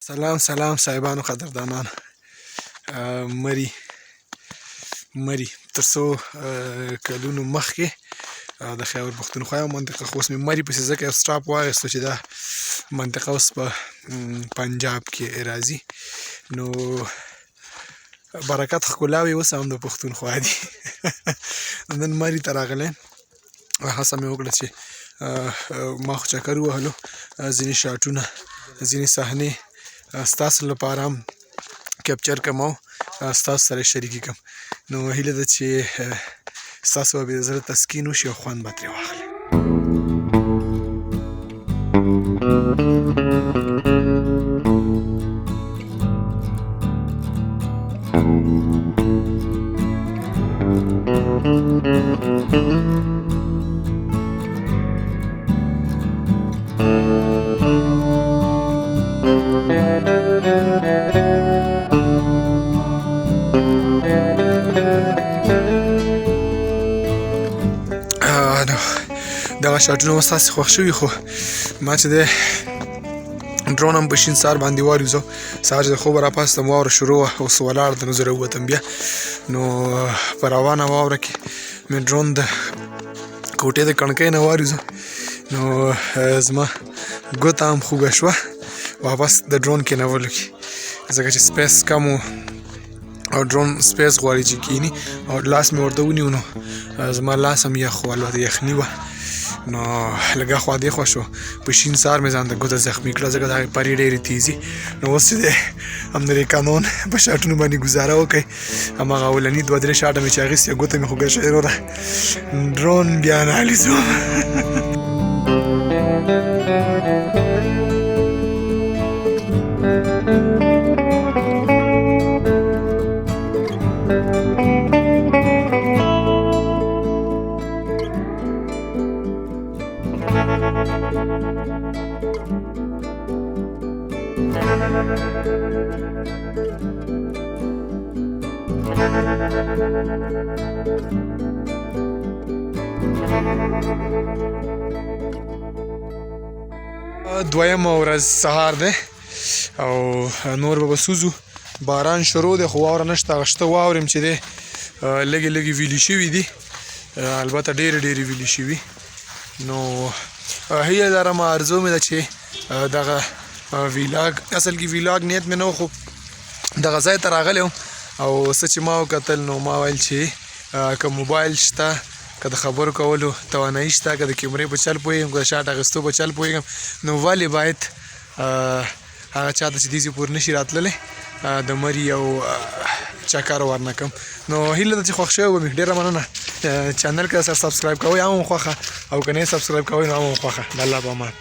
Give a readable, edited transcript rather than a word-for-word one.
سلام صاحبانو قدردانان مري تر څو کلونو مخکې د خیبر پښتونخوا منطقه خو اوس مې مري پسې ځکه یو سټاپ واخیستو چې دا منطقه اوس په پنجاب کې راځي نو برکت ښکلاوې اوس هم د پښتونخوا دي نن مري ته راغلی هڅه مې وکړه چې ما خو چکر ووهلو ځینې شاټونه ځینې صحنې ستاسو لپاره هم کیپچر کړم او ستاسو سره شریکې کړم نو هیله ده چې ستاسو به د زړه تسکین وشي او خوند به ترې واخلئ. دغه شاټونه اوس تاسې خوښ شوي خو ما چې دی ډرون هم په شین سهار باندې والوځو سهار چې د خوبه راپاڅېدم واوره شروع وه اوس ولاړ ده نو زه راووتم بیا نو په روانه واوره کې مې ډرون د کوټې د کړکۍ نه والوځو نو زما ګوته هم خوږه شوه واپس د ډرون کېنولو کې ځکه چې سپیس کم و او ډرون سپیس غواړي چې کینی او لاس مې ورته ونیو نو زما لاس هم یخ و البته یخني وه نو لږه خوا دېخوا شو په شین سهار مې ځان ته ګوته زخمي کړه ځکه د هغې پرې ډېرې تیزي نو اوس چې دی همدغې قانون په شاټونو باندې ګزاره وکړئ هماغه اولني 2-3 شاټه مې چې اخیستې ګوته مې خوږه شوې وروره ډرون بیا نالیزو دویمه ورځ سهار دی او نور به سوزو باران شروع دی خو واوره نشته هغه شته واورې چې دی لږې لږې ویلې شوي دي البته ډېرې ډېرې ویلې شوي نو هیله لرم ارزو مې ده چې دغه ویلاګ اصل کې ویلاګ نیت مې نه و خو دغه ځای ته راغلی وم او څه چې ما وکتل نو ما ویل چې که موبایل شته که د خبرو کولو توانایي شته که د کیمرې په چل پوهېږم که د شاټ اخیستو په چل پوهېږم نو ولې باید هغه چا ته چې دې ځای پورې نشي راتللی د مري یو چکر ورنه کړم نو هیله ده چې خوښ شوی به مې ډېره مننه چینل که سره سبسکرایب کوئ هم خوښه او که نه یې سبسکرایب کوئ نو هم خوښه د الله په امان